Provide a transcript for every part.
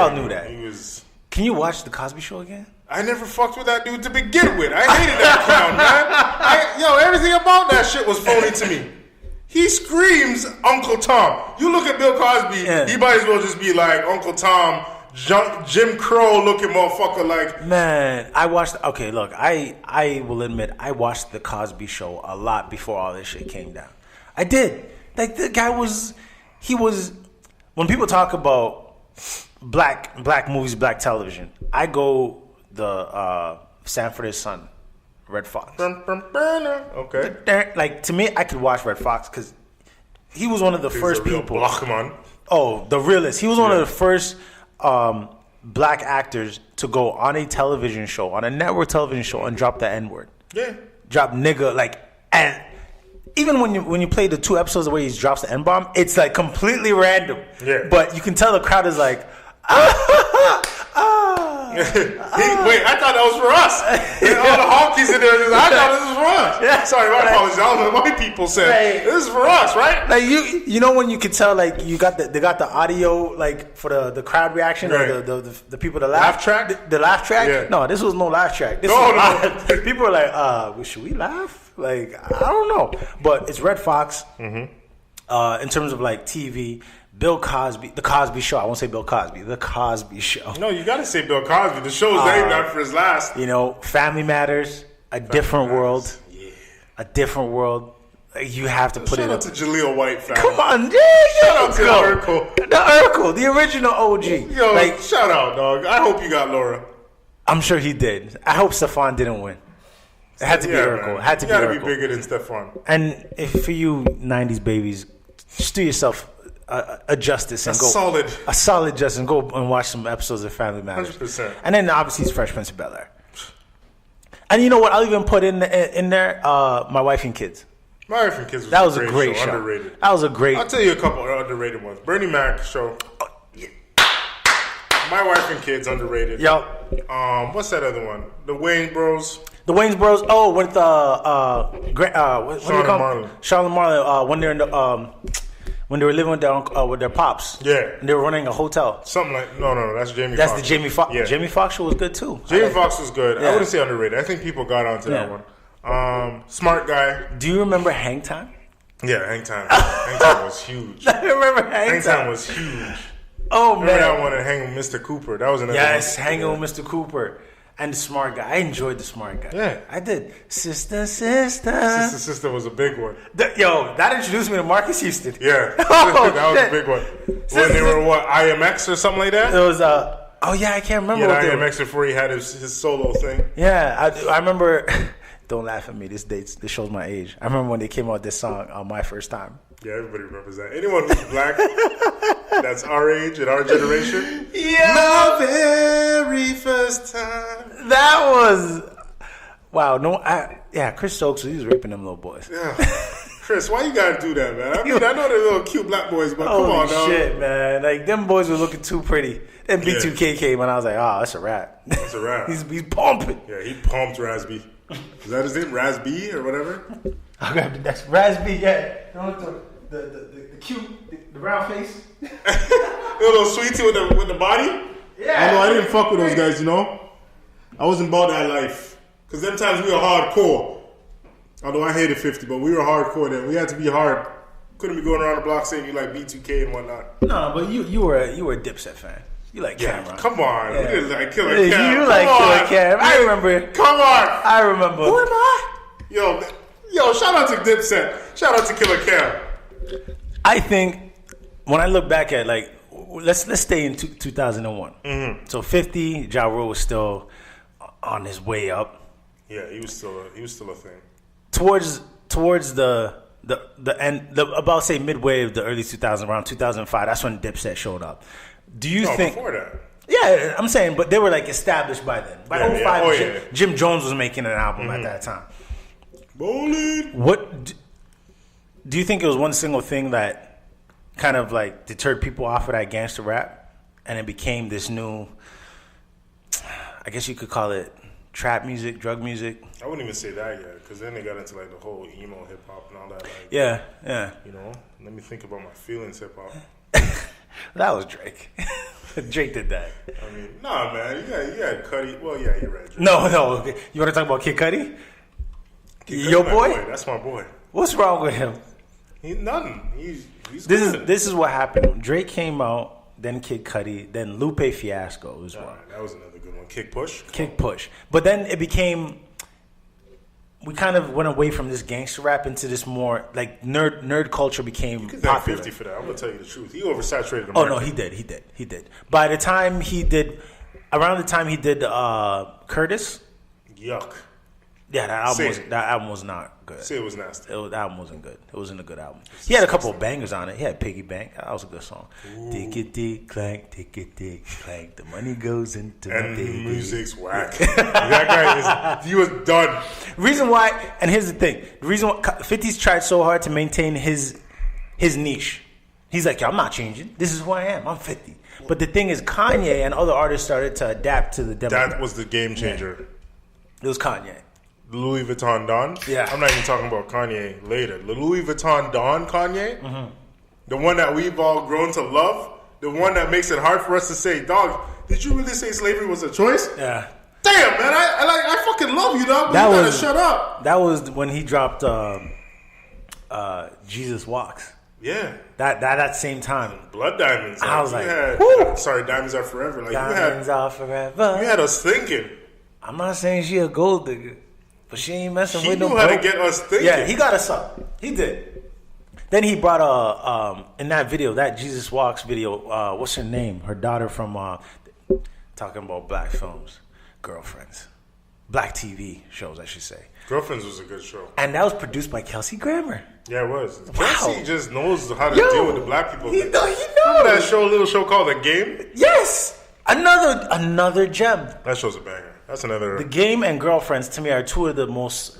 all knew that. He was. Can you watch The Cosby Show again? I never fucked with that dude to begin with. I hated that clown, man. Everything about that shit was phony to me. He screams Uncle Tom. You look at Bill Cosby, he might as well just be like Uncle Tom, Jim Crow looking motherfucker. Like, man, I watched. Okay, look, I will admit I watched The Cosby Show a lot before all this shit came down. I did. Like, the guy was. When people talk about black movies, black television, I go the Sanford Son, Red Fox. Okay. Like, to me, I could watch Red Fox because he was one of the first people. Oh, the realist. He was one of the first black actors to go on a television show, on a network television show, and drop the N-word. Yeah. Drop nigga, like, and even when you play the 2 episodes where he drops the N-bomb, it's like completely random. Yeah. But you can tell the crowd is like, Wait, I thought that was for us. And all the honkies in there, I thought this was for us. Yeah. Sorry, my apologies. All the white people said this is for us, right? Like, you know when you could tell, like, they got the audio, like, for the crowd reaction, right, or the people that laugh. Laugh track? The laugh track? Yeah. No, this was no laugh track. No. People were like, should we laugh? Like, I don't know. But it's Red Fox. Mm-hmm. In terms of, like, TV, Bill Cosby, The Cosby Show. I won't say Bill Cosby. The Cosby Show. No, you got to say Bill Cosby. The show's named after his last. You know, Family Matters, A Different World. Yeah. A Different World. You have to put it up. Shout out to Jaleel White, family. Come on, shout out to Urkel. The Urkel, the original OG. Yo, like, shout out, dog. I hope you got Laura. I'm sure he did. I hope Stefan didn't win. It had to be Urkel. Man. It had to be Urkel. You got to be bigger than Stefan. And if for you 90s babies, just do yourself a justice and a solid justice and go and watch some episodes of Family Matters. 100%. And then obviously it's Fresh Prince of Bel-Air. And you know what? I'll even put in there My Wife and Kids. My Wife and Kids was a great show. Underrated. That was a great. I'll tell you a couple of underrated ones. Bernie Mac show. My Wife and Kids underrated. Yep. What's that other one? The Wayne Bros. The Wayans Bros. Oh, with Sean and Marlon. When they're in the when they were living with their pops. Yeah. And they were running a hotel. Something like no, that's Jamie. That's Foxx. the Jamie Foxx. Yeah. Jamie Foxx show was good too. Jamie Foxx was good. Yeah. I wouldn't say underrated. I think people got onto that one. Smart Guy. Do you remember Hang Time? Yeah, Hang Time. Hang Time was huge. I remember Hang Time was huge. Oh, man. Remember that one at Hanging with Mr. Cooper? That was another one. Yes, Hanging with Mr. Cooper. And The Smart Guy. I enjoyed The Smart Guy. Yeah. I did. Sister. Sister was a big one. That introduced me to Marcus Houston. Yeah. That was a big one. When they were, IMX or something like that? It was, oh, yeah, I can't remember. Yeah, IMX before he had his solo thing. Yeah, I remember. Don't laugh at me. This shows my age. I remember when they came out with this song on My First Time. Yeah, everybody remembers that. Anyone who's black, that's our age and our generation. Yeah. My very first time. That was... Wow. Chris Stokes, he was raping them little boys. Yeah. Chris, why you gotta do that, man? I mean, I know they're little cute black boys, but come on, dog. Shit, man. Like, them boys were looking too pretty. Then B2K came and I was like, that's a rap. That's a rap. He's pumping. Yeah, he pumped Rasby. Is that his name? Rasby or whatever? Okay, that's Rasby, yeah. The cute, the round face. The little sweetie with the body? Yeah. Although I didn't fuck with those guys, you know? I wasn't about that life. Because them times we were hardcore. Although I hated 50, but we were hardcore then. We had to be hard. Couldn't be going around the block saying you like B2K and whatnot. No, but you were a Dipset fan. You like Cameron. Come on. Yeah. We didn't like Killer Cam. You like Killer Cam. I remember. Come on. I remember. Who am I? Yo, shout out to Dipset. Shout out to Killer Cam. I think when I look back at, like, let's stay in 2001. Mm-hmm. So 50, Ja Rule was still on his way up. Yeah, he was still a thing. Towards the end, about say midway of the early 2000s, around 2005, that's when Dipset showed up. Do you think before that? Yeah, I'm saying, but they were like established by then. By 2005, Jim Jones was making an album at that time. Bowling. What do you think it was one single thing that kind of like deterred people off of that gangster rap, and it became this new, I guess you could call it trap music, drug music? I wouldn't even say that yet, because then they got into like the whole emo hip hop and all that. Like, yeah. You know, let me think about my feelings hip hop. That was Drake. Drake did that. I mean, nah, man. You got Cudi. Well, yeah, you're right. Drake. No. Okay. You want to talk about Kid Cudi? Your boy? That's my boy. What's wrong with him? Nothing. He's good. This is what happened. Drake came out, then Kid Cudi, then Lupe Fiasco was one. That was another good one. Kick Push. But then it became. We kind of went away from this gangster rap into this more like nerd culture became you could popular. 50 for that. I'm gonna tell you the truth. He oversaturated the market. Oh no, he did. By the time he did, around the time he did Curtis. Yuck. Yeah, that album was not good. Say it was nasty. That album wasn't good. It wasn't a good album. He had a couple of bangers on it. He had Piggy Bank. That was a good song. Tickety clank, tickety clank. The money goes into my and baby. the music's whack. That guy he was done. Reason why, and here's the thing. The reason why 50's tried so hard to maintain his niche. He's like, yo, I'm not changing. This is who I am. I'm 50. But the thing is, Kanye and other artists started to adapt to the demographic. That was the game changer. Yeah. It was Kanye. Louis Vuitton Don. Yeah. I'm not even talking about Kanye later. The Louis Vuitton Don Kanye, the one that we've all grown to love, the one that makes it hard for us to say, dog, did you really say slavery was a choice? Yeah. Damn, man, I fucking love you, dog, but you gotta shut up. That was when he dropped Jesus Walks. Yeah. That same time. Blood Diamonds. I was like, Diamonds Are Forever. Like, Diamonds Are Forever. You had us thinking. I'm not saying she a gold digger, but she ain't messing with no He knew how to get us thinking. Yeah, he got us up. He did. Then he brought in that video, that Jesus Walks video, what's her name? Her daughter from talking about black films, Girlfriends. Black TV shows, I should say. Girlfriends was a good show. And that was produced by Kelsey Grammer. Yeah, it was. Wow. Kelsey just knows how to deal with the black people. He knows. Remember that little show called The Game? Yes. Another gem. That show's a banger. That's another. The Game and Girlfriends to me are two of the most,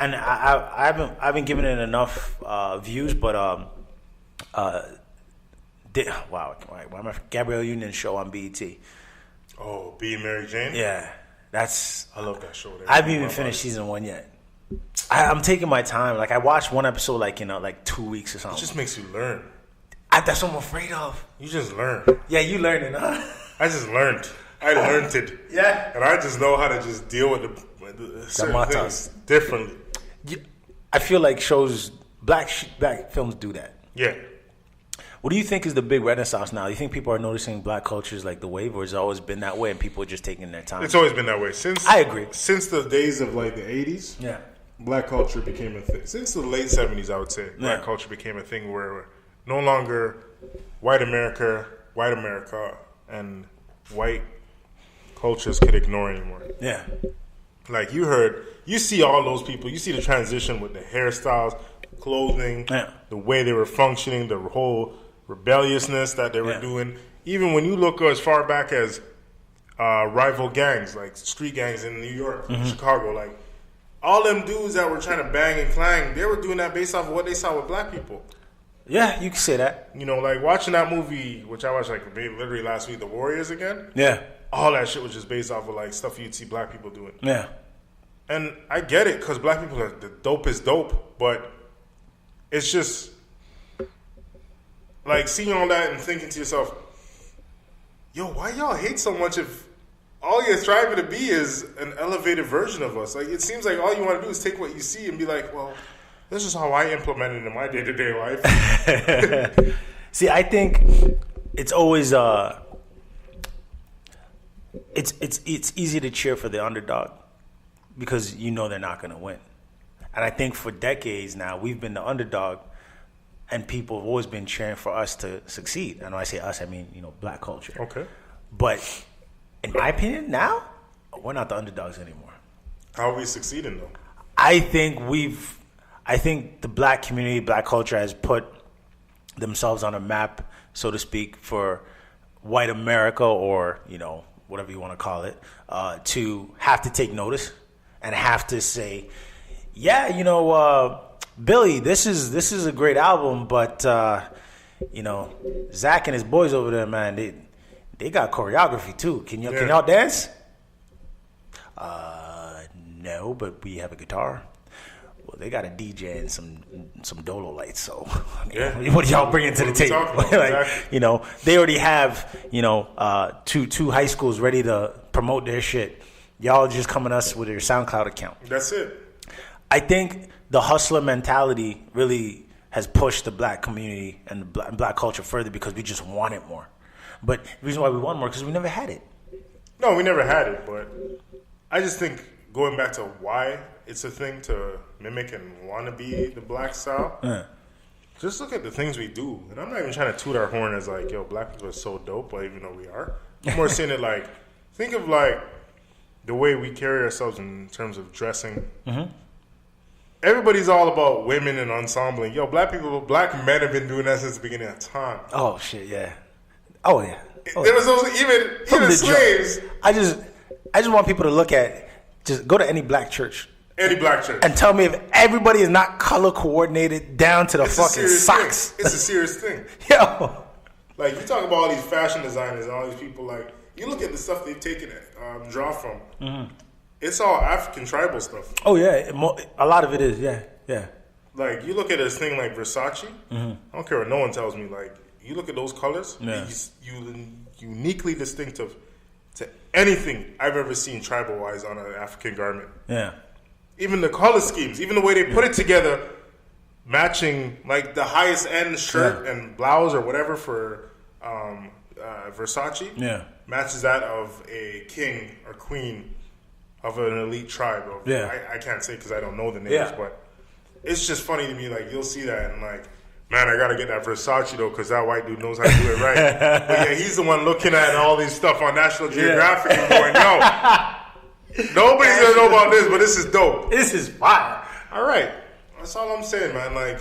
and I haven't given it enough views, but why am I Gabrielle Union's show on BET? Oh, Being Mary Jane. Yeah, I love that show. I haven't even finished season 1 yet. I'm taking my time. Like I watched one episode like 2 weeks or something. It just makes you learn. That's what I'm afraid of. You just learn. Yeah, you learning, huh? I just learned. I learned it. Yeah. And I just know how to just deal with the certain things differently. I feel like black films do that. Yeah. What do you think is the big renaissance now? Do you think people are noticing black culture is like the wave, or has it always been that way and people are just taking their time? It's always been that way. I agree. Since the days of like the 80s, yeah, black culture became a thing. Since the late 70s, I would say, black culture became a thing where no longer white America, and white cultures could ignore anymore. Yeah. Like you see all those people, you see the transition with the hairstyles, clothing, the way they were functioning, the whole rebelliousness that they were doing. Even when you look as far back as rival gangs, like street gangs in New York, Chicago, like all them dudes that were trying to bang and clang, they were doing that based off of what they saw with black people. Yeah, you can say that. You know, like watching that movie, which I watched like literally last week, The Warriors again. Yeah. All that shit was just based off of like stuff you'd see black people doing. Yeah. And I get it, because black people are the dopest dope, but it's just like seeing all that and thinking to yourself, yo, why y'all hate so much if all you're striving to be is an elevated version of us? Like, it seems like all you want to do is take what you see and be like, well, this is how I implement it in my day-to-day life. See, I think it's always it's easy to cheer for the underdog because you know they're not going to win. And I think for decades now, we've been the underdog, and people have always been cheering for us to succeed. And when I say us, I mean, black culture. Okay. But in my opinion, now, we're not the underdogs anymore. How are we succeeding, though? I think the black community, black culture has put themselves on a map, so to speak, for white America, or, whatever you want to call it, to have to take notice and have to say, yeah, Billy, this is a great album, but Zach and his boys over there, man, they got choreography too. Can y'all dance? No, but we have a guitar. well, they got a DJ and some Dolo lights. So, Yeah. what are y'all bringing to the table? Like, exactly. They already have, two high schools ready to promote their shit. Y'all just coming us with your SoundCloud account. That's it. I think the hustler mentality really has pushed the black community and the black culture further because we just want it more. But the reason why we want more is because we never had it. No, we never had it, but I just think going back to why it's a thing to mimic and want to be the black style, just look at the things we do. And I'm not even trying to toot our horn as like, yo, black people are so dope, but even though we are. I'm more saying it like, think of like the way we carry ourselves in terms of dressing. Mm-hmm. Everybody's all about women and ensembling. Yo, black men have been doing that since the beginning of time. Oh, shit, yeah. Oh, yeah. There was those, even slaves. I just want people to look at, just go to any black church. Any black church. And tell me if everybody is not color coordinated down to the fucking socks. It's a serious thing. Yo. Like, you talk about all these fashion designers and all these people, like, you look at the stuff they've taken draw from. Mm-hmm. It's all African tribal stuff. Oh, yeah. A lot of it is, yeah. Like, you look at this thing like Versace. Mm-hmm. I don't care what no one tells me. Like, you look at those colors, uniquely distinctive to anything I've ever seen tribal-wise on an African garment. Yeah. Even the color schemes, even the way they put it together, matching like the highest end shirt and blouse or whatever for Versace, matches that of a king or queen of an elite tribe. I can't say because I don't know the names, but it's just funny to me. Like, you'll see that and like, man, I gotta get that Versace though because that white dude knows how to do it right. But yeah, he's the one looking at all these stuff on National Geographic and going, yo, nobody's gonna know about this, but this is dope. This is fire. All right, that's all I'm saying, man. Like,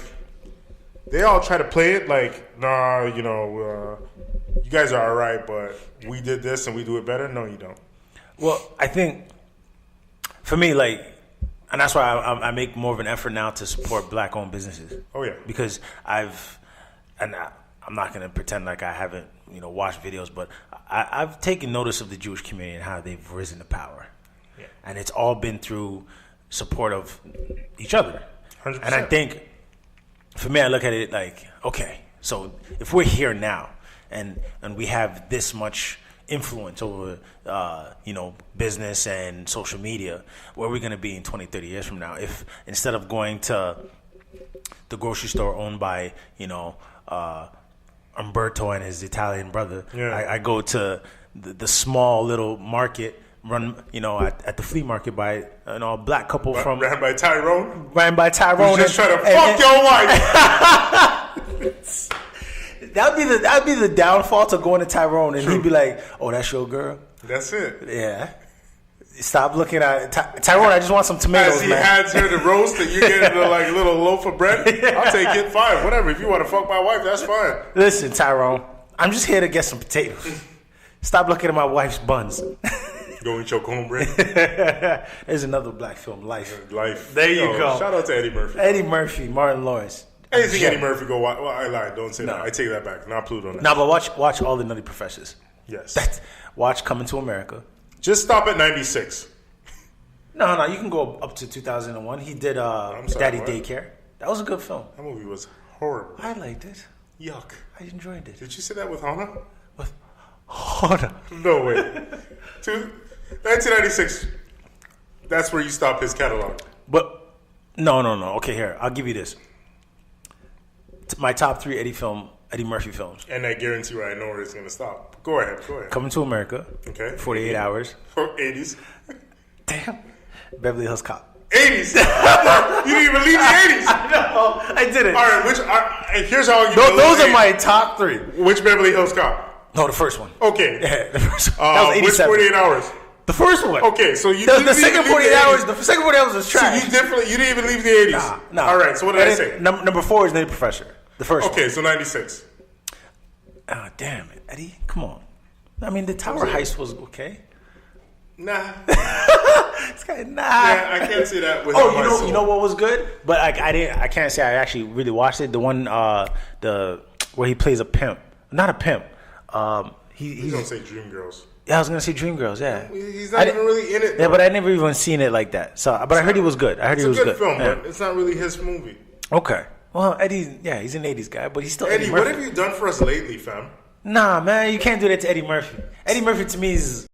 they all try to play it like, nah, you guys are all right, but we did this and we do it better. No, you don't. Well, I think for me, like, and that's why I make more of an effort now to support black-owned businesses. Oh yeah, because I'm not gonna pretend like I haven't watched videos, but I've taken notice of the Jewish community and how they've risen to power, and it's all been through support of each other. 100%. And I think for me, I look at it like, okay, so if we're here now and we have this much influence over business and social media, where are we going to be in 20-30 years from now if instead of going to the grocery store owned by Umberto and his Italian brother, I go to the small little market run at the flea market by a black couple ran by Tyrone who's just trying to fuck your wife. That'd be the downfall to going to Tyrone, and he'd be like, "Oh, that's your girl." That's it. Yeah. Stop looking at Tyrone. I just want some tomatoes, as he man. hands her the roast, and you get like a little loaf of bread. I'll take it. Fine, whatever. If you want to fuck my wife, that's fine. Listen, Tyrone, I'm just here to get some potatoes. Stop looking at my wife's buns. Go eat your cornbread. There's another black film, Life. There you go. Shout out to Eddie Murphy. Eddie Murphy, Martin Lawrence. Anything Eddie Murphy go watch. Well, I lied. Don't say that. I take that back. Not Pluto. No, but watch all the Nutty Professors. Yes. Watch Coming to America. Just stop at 96. No, you can go up to 2001. He did Daddy Daycare. That was a good film. That movie was horrible. I liked it. Yuck. I enjoyed it. Did you say that with Hana? With Hana? No way. 1996. That's where you stop his catalog. But no. Okay, here, I'll give you this. My top 3 Eddie Murphy films. And I guarantee you I know where it's going to stop. Go ahead. Coming to America. Okay. 48 Hours. 80s. Damn. Beverly Hills Cop. 80s. You didn't even leave the 80s. I know. I did it. All right. Here's how you. Those are my top 3. Which Beverly Hills Cop? No, the first one. Okay. Yeah, the first one. That was 87. Which 48 Hours? The first one. Okay, so you the second 48 hours. The second 48 hours was trash. So you didn't even leave the 80s. Nah. All right. So what did I say? Number 4 is Nutty Professor. The first one. Okay, so 96. Oh, damn it, Eddie. Come on. I mean, the Tower Heist was okay. Nah. This guy, nah. Yeah, I can't say that. You know what was good? But I can't say I actually really watched it. The one, where he plays a pimp. Not a pimp. He's gonna say Dreamgirls. Yeah, I was gonna say Dreamgirls. Yeah, he's not even really in it. Yeah, but I never even seen it like that. So, but I heard he was good. I heard he was good. It's a good film, but it's not really his movie. Okay. Well, Eddie, yeah, he's an '80s guy, but he's still Eddie. What have you done for us lately, fam? Nah, man, you can't do that to Eddie Murphy. Eddie Murphy to me is